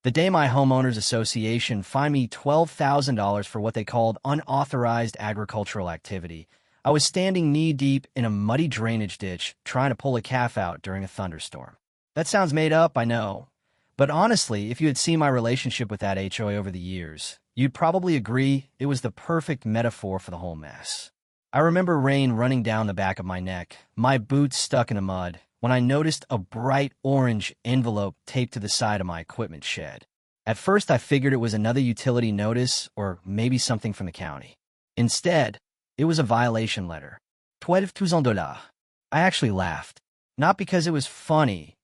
The day my homeowners association fined me $12,000 for what they called unauthorized agricultural activity, I was standing knee-deep in a muddy drainage ditch trying to pull a calf out during a thunderstorm. That sounds made up, I know. But honestly, if you had seen my relationship with that HOA over the years, you'd probably agree it was the perfect metaphor for the whole mess. I remember rain running down the back of my neck, my boots stuck in the mud, when I noticed a bright orange envelope taped to the side of my equipment shed. At first, I figured it was another utility notice or maybe something from the county. Instead, it was a violation letter. $12,000. I actually laughed. Not because it was funny,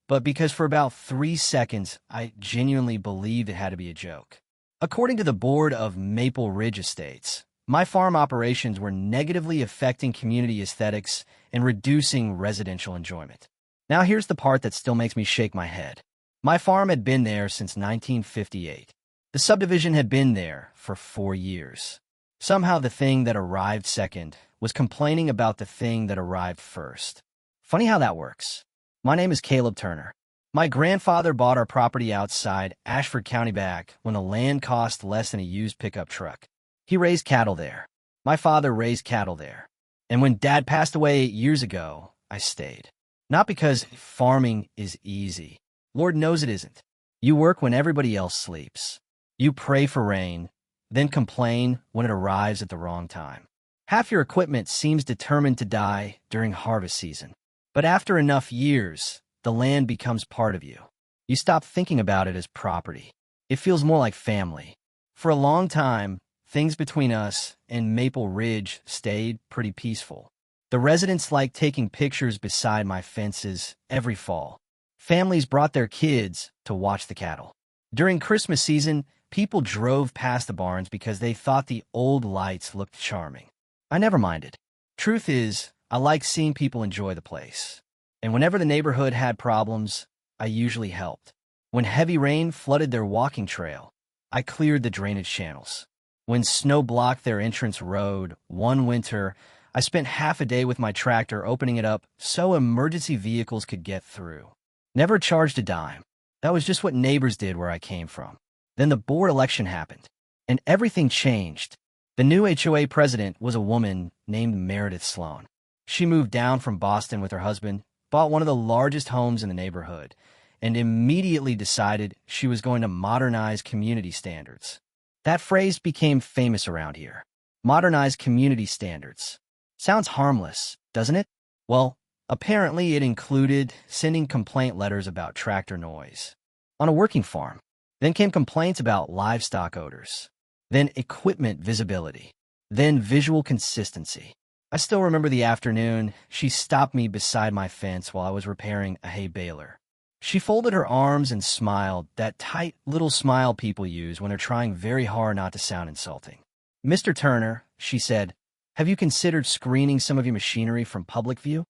but because for about 3 seconds, I genuinely believed it had to be a joke. According to the board of Maple Ridge Estates, my farm operations were negatively affecting community aesthetics and reducing residential enjoyment. Now here's the part that still makes me shake my head. My farm had been there since 1958. The subdivision had been there for 4 years. Somehow the thing that arrived second was complaining about the thing that arrived first. Funny how that works. My name is Caleb Turner. My grandfather bought our property outside Ashford County back when the land cost less than a used pickup truck. He raised cattle there. My father raised cattle there. And when Dad passed away 8 years ago, I stayed. Not because farming is easy. Lord knows it isn't. You work when everybody else sleeps. You pray for rain, then complain when it arrives at the wrong time. Half your equipment seems determined to die during harvest season. But after enough years, the land becomes part of you. You stop thinking about it as property. It feels more like family. For a long time, things between us and Maple Ridge stayed pretty peaceful. The residents liked taking pictures beside my fences every fall. Families brought their kids to watch the cattle. During Christmas season, people drove past the barns because they thought the old lights looked charming. I never minded. Truth is, I like seeing people enjoy the place. And whenever the neighborhood had problems, I usually helped. When heavy rain flooded their walking trail, I cleared the drainage channels. When snow blocked their entrance road one winter, I spent half a day with my tractor opening it up so emergency vehicles could get through. Never charged a dime. That was just what neighbors did where I came from. Then the board election happened, and everything changed. The new HOA president was a woman named Meredith Sloan. She moved down from Boston with her husband, bought one of the largest homes in the neighborhood, and immediately decided she was going to modernize community standards. That phrase became famous around here. Modernize community standards. Sounds harmless, doesn't it? Well, apparently it included sending complaint letters about tractor noise on a working farm. Then came complaints about livestock odors. Then equipment visibility. Then visual consistency. I still remember the afternoon she stopped me beside my fence while I was repairing a hay baler. She folded her arms and smiled, that tight little smile people use when they're trying very hard not to sound insulting. "Mr. Turner," she said, "have you considered screening some of your machinery from public view?"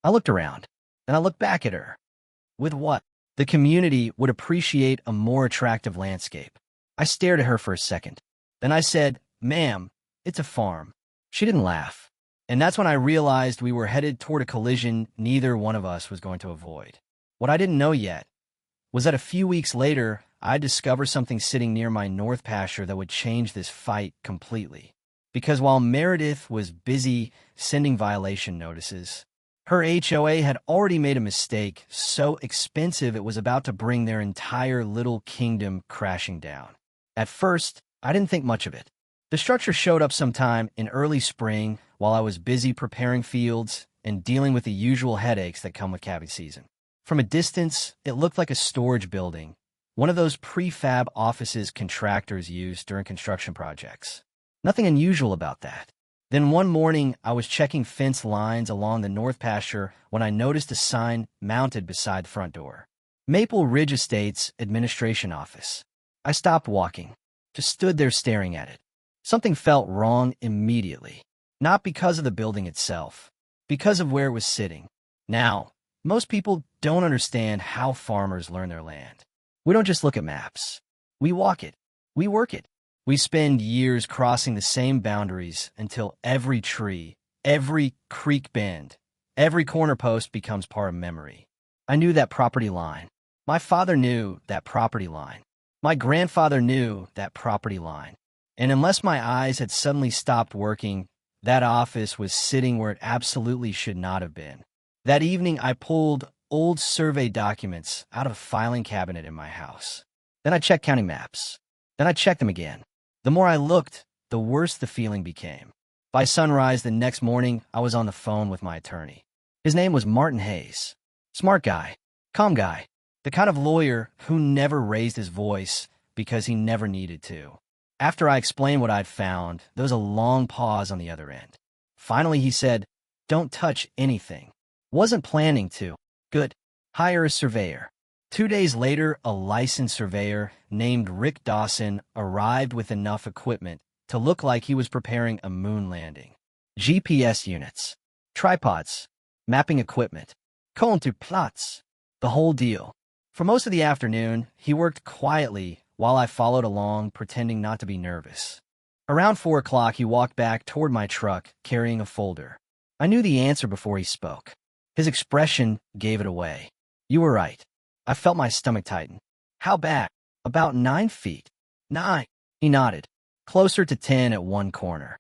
I looked around, and I looked back at her. With what? The community would appreciate a more attractive landscape. I stared at her for a second. Then I said, "Ma'am, it's a farm." She didn't laugh. And that's when I realized we were headed toward a collision neither one of us was going to avoid. What I didn't know yet was that a few weeks later, I'd discover something sitting near my north pasture that would change this fight completely. Because while Meredith was busy sending violation notices, her HOA had already made a mistake so expensive it was about to bring their entire little kingdom crashing down. At first, I didn't think much of it. The structure showed up sometime in early spring while I was busy preparing fields and dealing with the usual headaches that come with calving season. From a distance, it looked like a storage building, one of those prefab offices contractors use during construction projects. Nothing unusual about that. Then one morning, I was checking fence lines along the north pasture when I noticed a sign mounted beside the front door. Maple Ridge Estates Administration Office. I stopped walking, just stood there staring at it. Something felt wrong immediately. Not because of the building itself, because of where it was sitting. Now, most people don't understand how farmers learn their land. We don't just look at maps. We walk it. We work it. We spend years crossing the same boundaries until every tree, every creek bend, every corner post becomes part of memory. I knew that property line. My father knew that property line. My grandfather knew that property line, and unless my eyes had suddenly stopped working, that office was sitting where it absolutely should not have been. That evening, I pulled old survey documents out of a filing cabinet in my house. Then I checked county maps. Then I checked them again. The more I looked, the worse the feeling became. By sunrise the next morning, I was on the phone with my attorney. His name was Martin Hayes. Smart guy, calm guy, the kind of lawyer who never raised his voice because he never needed to. After I explained what I'd found, there was a long pause on the other end. Finally, he said, "Don't touch anything." Wasn't planning to. Good. Hire a surveyor. 2 days later, a licensed surveyor named Rick Dawson arrived with enough equipment to look like he was preparing a moon landing. GPS units, tripods, mapping equipment, Kontuplatz, the whole deal. For most of the afternoon, he worked quietly while I followed along, pretending not to be nervous. Around 4 o'clock, he walked back toward my truck, carrying a folder. I knew the answer before he spoke. His expression gave it away. You were right. I felt my stomach tighten. How bad? About 9 feet. 9. He nodded. Closer to 10 at one corner.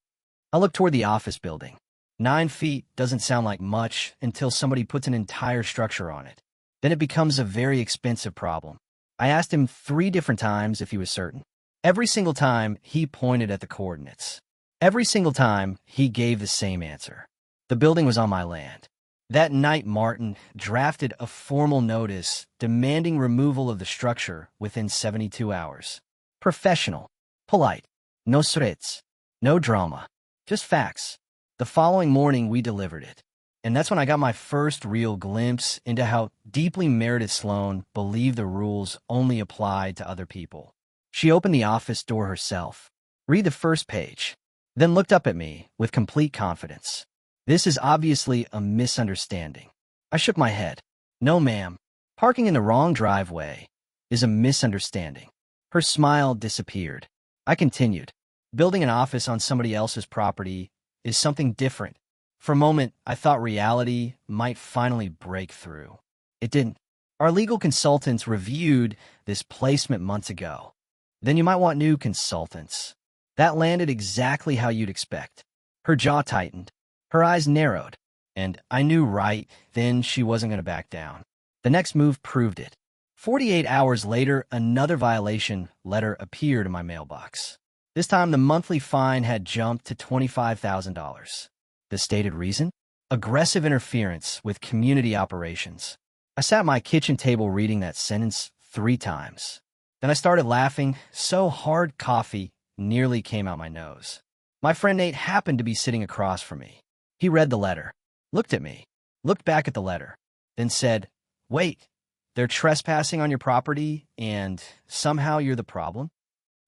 I looked toward the office building. 9 feet doesn't sound like much until somebody puts an entire structure on it. Then it becomes a very expensive problem. I asked him 3 different times if he was certain. Every single time, he pointed at the coordinates. Every single time, he gave the same answer. The building was on my land. That night, Martin drafted a formal notice demanding removal of the structure within 72 hours. Professional, polite, no threats, no drama, just facts. The following morning, we delivered it. And that's when I got my first real glimpse into how deeply Meredith Sloan believed the rules only applied to other people. She opened the office door herself, read the first page, then looked up at me with complete confidence. This is obviously a misunderstanding. I shook my head. No, ma'am. Parking in the wrong driveway is a misunderstanding. Her smile disappeared. I continued. Building an office on somebody else's property is something different. For a moment, I thought reality might finally break through. It didn't. Our legal consultants reviewed this placement months ago. Then you might want new consultants. That landed exactly how you'd expect. Her jaw tightened. Her eyes narrowed, and I knew right then she wasn't going to back down. The next move proved it. 48 hours later, another violation letter appeared in my mailbox. This time, the monthly fine had jumped to $25,000. The stated reason? Aggressive interference with community operations. I sat at my kitchen table reading that sentence 3 times. Then I started laughing so hard coffee nearly came out my nose. My friend Nate happened to be sitting across from me. He read the letter, looked at me, looked back at the letter, then said, "Wait, they're trespassing on your property and somehow you're the problem?"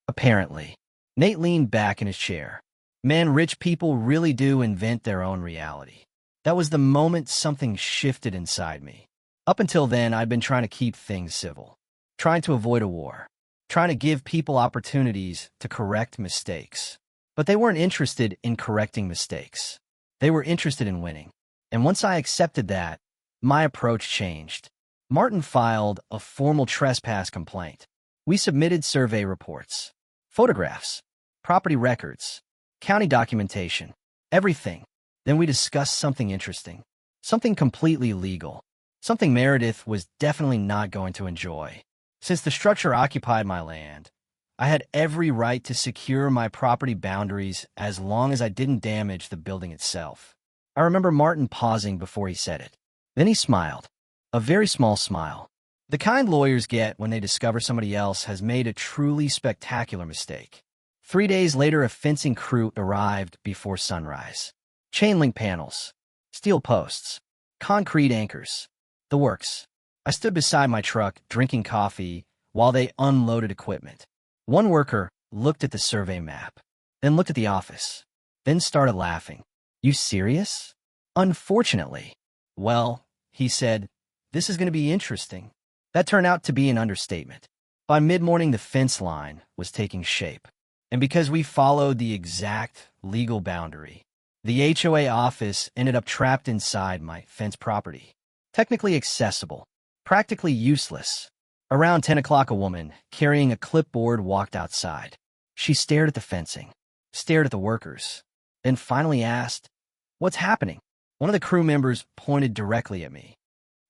Apparently. Nate leaned back in his chair. Man, rich people really do invent their own reality. That was the moment something shifted inside me. Up until then, I'd been trying to keep things civil, trying to avoid a war, trying to give people opportunities to correct mistakes. But they weren't interested in correcting mistakes. They were interested in winning. And once I accepted that, my approach changed. Martin filed a formal trespass complaint. We submitted survey reports, photographs, property records, county documentation, everything. Then we discussed something interesting, something completely legal, something Meredith was definitely not going to enjoy. Since the structure occupied my land, I had every right to secure my property boundaries as long as I didn't damage the building itself. I remember Martin pausing before he said it. Then he smiled, a very small smile. The kind lawyers get when they discover somebody else has made a truly spectacular mistake. 3 days later, a fencing crew arrived before sunrise. Chain link panels, steel posts, concrete anchors, the works. I stood beside my truck drinking coffee while they unloaded equipment. One worker looked at the survey map, then looked at the office, then started laughing. "You serious?" "Unfortunately." "Well," he said, "this is going to be interesting." That turned out to be an understatement. By mid-morning, the fence line was taking shape. And because we followed the exact legal boundary, the HOA office ended up trapped inside my fence property. Technically accessible, practically useless, Around 10 o'clock, a woman, carrying a clipboard, walked outside. She stared at the fencing, stared at the workers, then finally asked, "What's happening?" One of the crew members pointed directly at me.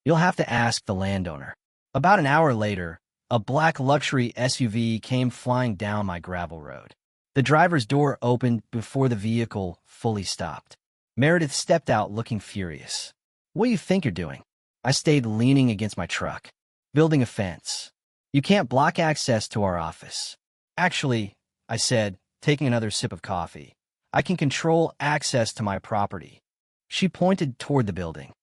"You'll have to ask the landowner." About an hour later, a black luxury SUV came flying down my gravel road. The driver's door opened before the vehicle fully stopped. Meredith stepped out looking furious. "What do you think you're doing?" I stayed leaning against my truck. "Building a fence. You can't block access to our office." "Actually," I said, taking another sip of coffee, "I can control access to my property." She pointed toward the building.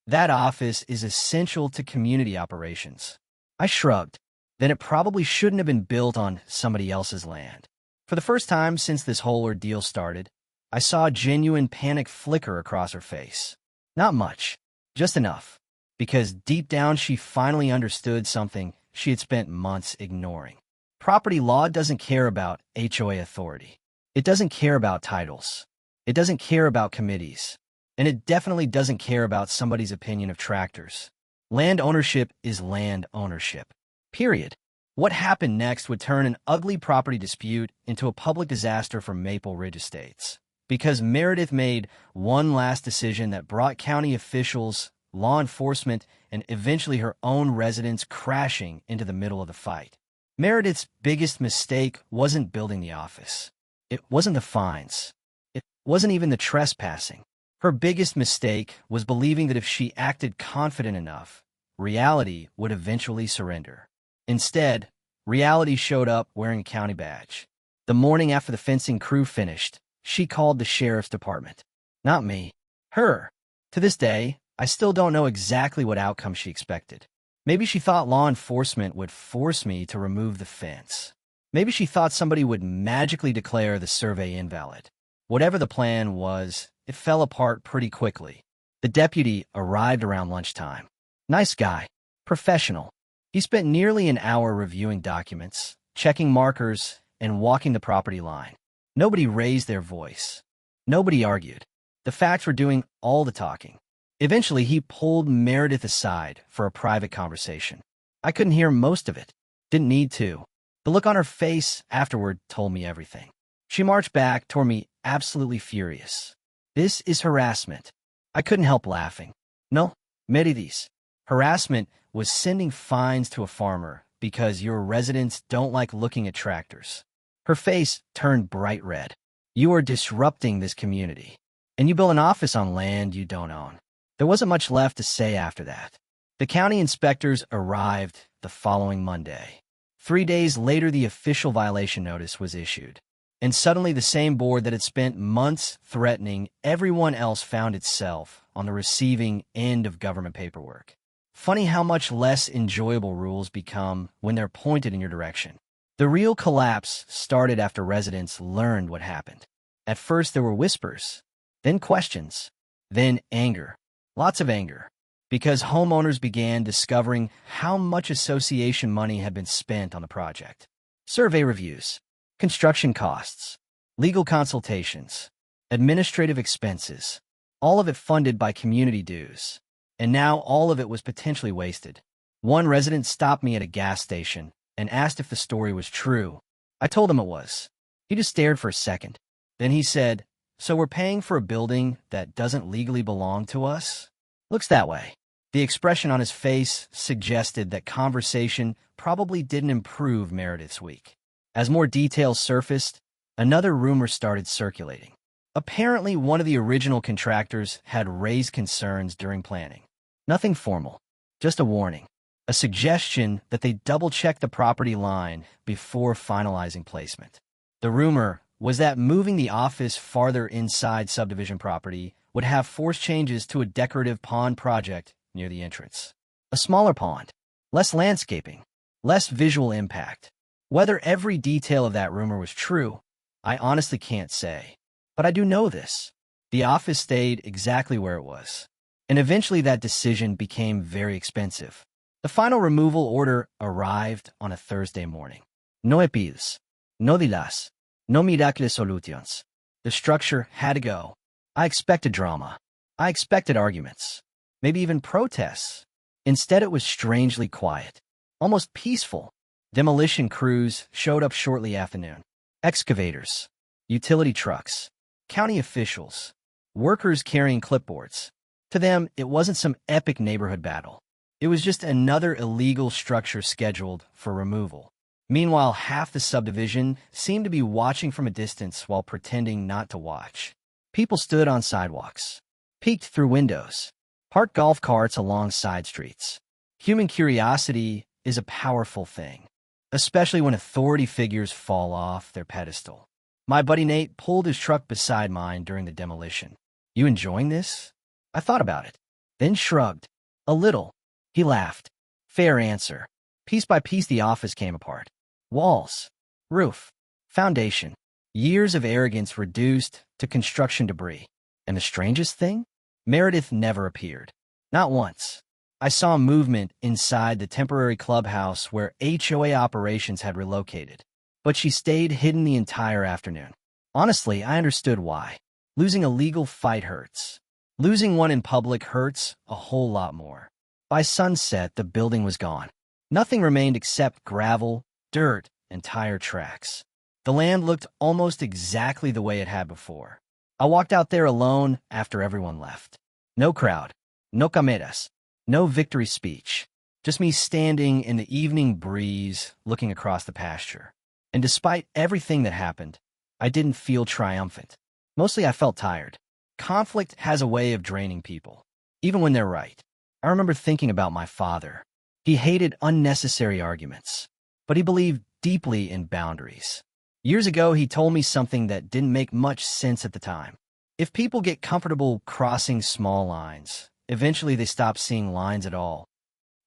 "That office is essential to community operations." I shrugged. Then it probably shouldn't have been built on somebody else's land. For the first time since this whole ordeal started, I saw a genuine panic flicker across her face. Not much, just enough, because deep down she finally understood something she had spent months ignoring. Property law doesn't care about HOA authority. It doesn't care about titles. It doesn't care about committees. And it definitely doesn't care about somebody's opinion of tractors. Land ownership is land ownership. Period. What happened next would turn an ugly property dispute into a public disaster for Maple Ridge Estates, because Meredith made one last decision that brought county officials, law enforcement, and eventually her own residents crashing into the middle of the fight. Meredith's biggest mistake wasn't building the office. It wasn't the fines. It wasn't even the trespassing. Her biggest mistake was believing that if she acted confident enough, reality would eventually surrender. Instead, reality showed up wearing a county badge. The morning after the fencing crew finished, she called the sheriff's department. Not me. Her. To this day, I still don't know exactly what outcome she expected. Maybe she thought law enforcement would force me to remove the fence. Maybe she thought somebody would magically declare the survey invalid. Whatever the plan was, it fell apart pretty quickly. The deputy arrived around lunchtime. Nice guy. Professional. He spent nearly an hour reviewing documents, checking markers, and walking the property line. Nobody raised their voice. Nobody argued. The facts were doing all the talking. Eventually, he pulled Meredith aside for a private conversation. I couldn't hear most of it. Didn't need to. The look on her face afterward told me everything. She marched back toward me, absolutely furious. "This is harassment." I couldn't help laughing. "No, Meredith. Harassment was sending fines to a farmer because your residents don't like looking at tractors." Her face turned bright red. "You are disrupting this community, and you build an office on land you don't own." There wasn't much left to say after that. The county inspectors arrived the following Monday. 3 days later, the official violation notice was issued. And suddenly the same board that had spent months threatening everyone else found itself on the receiving end of government paperwork. Funny how much less enjoyable rules become when they're pointed in your direction. The real collapse started after residents learned what happened. At first there were whispers, then questions, then anger. Lots of anger. Because homeowners began discovering how much association money had been spent on the project. Survey reviews, construction costs, legal consultations, administrative expenses, all of it funded by community dues. And now all of it was potentially wasted. One resident stopped me at a gas station and asked if the story was true. I told him it was. He just stared for a second. Then he said, "So we're paying for a building that doesn't legally belong to us?" Looks that way. The expression on his face suggested that conversation probably didn't improve Meredith's week. As more details surfaced, another rumor started circulating. Apparently, one of the original contractors had raised concerns during planning. Nothing formal, just a warning, a suggestion that they double-check the property line before finalizing placement. The rumor was that moving the office farther inside subdivision property would have forced changes to a decorative pond project near the entrance. A smaller pond, less landscaping, less visual impact. Whether every detail of that rumor was true, I honestly can't say. But I do know this. The office stayed exactly where it was. And eventually that decision became very expensive. The final removal order arrived on a Thursday morning. No epides, no dilas, no miraculous solutions. The structure had to go. I expected drama. I expected arguments. Maybe even protests. Instead, it was strangely quiet. almost peaceful. Demolition crews showed up shortly after noon. Excavators, utility trucks, county officials, workers carrying clipboards. To them, it wasn't some epic neighborhood battle. It was just another illegal structure scheduled for removal. Meanwhile, half the subdivision seemed to be watching from a distance while pretending not to watch. People stood on sidewalks, peeked through windows, parked golf carts along side streets. Human curiosity is a powerful thing, especially when authority figures fall off their pedestal. My buddy Nate pulled his truck beside mine during the demolition. "You enjoying this?" I thought about it, then shrugged. "A little." He laughed. "Fair answer." Piece by piece, the office came apart. Walls, roof, foundation. Years of arrogance reduced to construction debris. And the strangest thing? Meredith never appeared. Not once. I saw movement inside the temporary clubhouse where HOA operations had relocated. But she stayed hidden the entire afternoon. Honestly, I understood why. Losing a legal fight hurts. Losing one in public hurts a whole lot more. By sunset, the building was gone. Nothing remained except gravel, dirt, and tire tracks. The land looked almost exactly the way it had before. I walked out there alone after everyone left. No crowd, no cameras, no victory speech. Just me standing in the evening breeze looking across the pasture. And despite everything that happened, I didn't feel triumphant. Mostly I felt tired. Conflict has a way of draining people, even when they're right. I remember thinking about my father. He hated unnecessary arguments, but he believed deeply in boundaries. Years ago, he told me something that didn't make much sense at the time. If people get comfortable crossing small lines, eventually they stop seeing lines at all.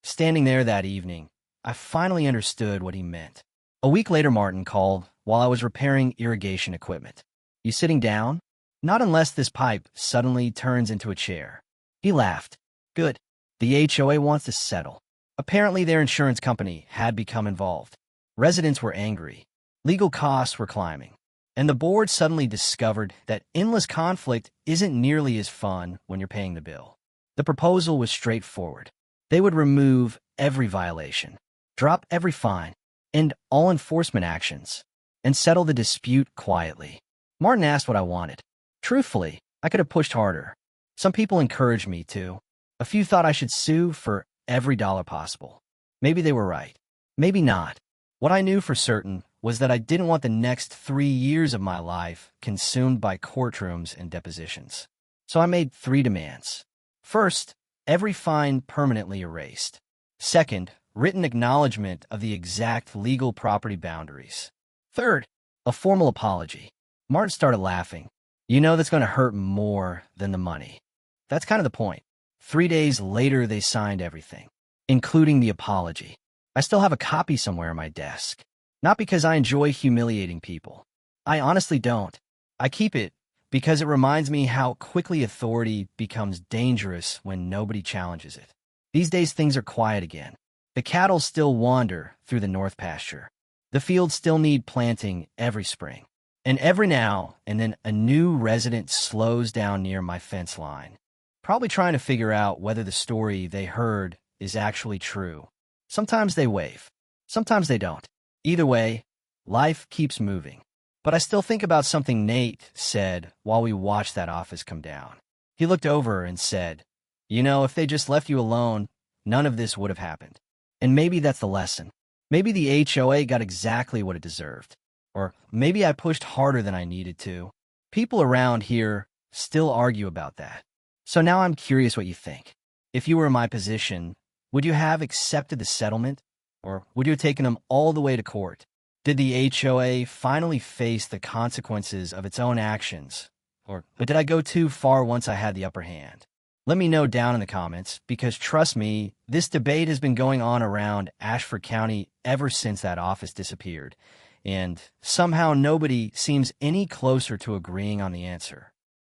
Standing there that evening, I finally understood what he meant. A week later, Martin called while I was repairing irrigation equipment. "You sitting down?" "Not unless this pipe suddenly turns into a chair." He laughed. "Good. The HOA wants to settle." Apparently, their insurance company had become involved. Residents were angry. Legal costs were climbing. And the board suddenly discovered that endless conflict isn't nearly as fun when you're paying the bill. The proposal was straightforward. They would remove every violation, drop every fine, end all enforcement actions, and settle the dispute quietly. Martin asked what I wanted. Truthfully, I could have pushed harder. Some people encouraged me to. A few thought I should sue for every dollar possible. Maybe they were right. Maybe not. What I knew for certain was that I didn't want the next 3 years of my life consumed by courtrooms and depositions. So I made 3 demands. First, every fine permanently erased. Second, written acknowledgement of the exact legal property boundaries. Third, a formal apology. Martin started laughing. "You know that's going to hurt more than the money." That's kind of the point. 3 days later, they signed everything, including the apology. I still have a copy somewhere on my desk. Not because I enjoy humiliating people. I honestly don't. I keep it because it reminds me how quickly authority becomes dangerous when nobody challenges it. These days, things are quiet again. The cattle still wander through the north pasture. The fields still need planting every spring. And every now and then a new resident slows down near my fence line, probably trying to figure out whether the story they heard is actually true. Sometimes they wave. Sometimes they don't. Either way, life keeps moving. But I still think about something Nate said while we watched that office come down. He looked over and said, "You know, if they just left you alone, none of this would have happened." And maybe that's the lesson. Maybe the HOA got exactly what it deserved. Or maybe I pushed harder than I needed to. People around here still argue about that. So now I'm curious what you think. If you were in my position, would you have accepted the settlement? Or would you have taken them all the way to court? Did the HOA finally face the consequences of its own actions? Or did I go too far once I had the upper hand? Let me know down in the comments, because trust me, this debate has been going on around Ashford County ever since that office disappeared. And somehow nobody seems any closer to agreeing on the answer.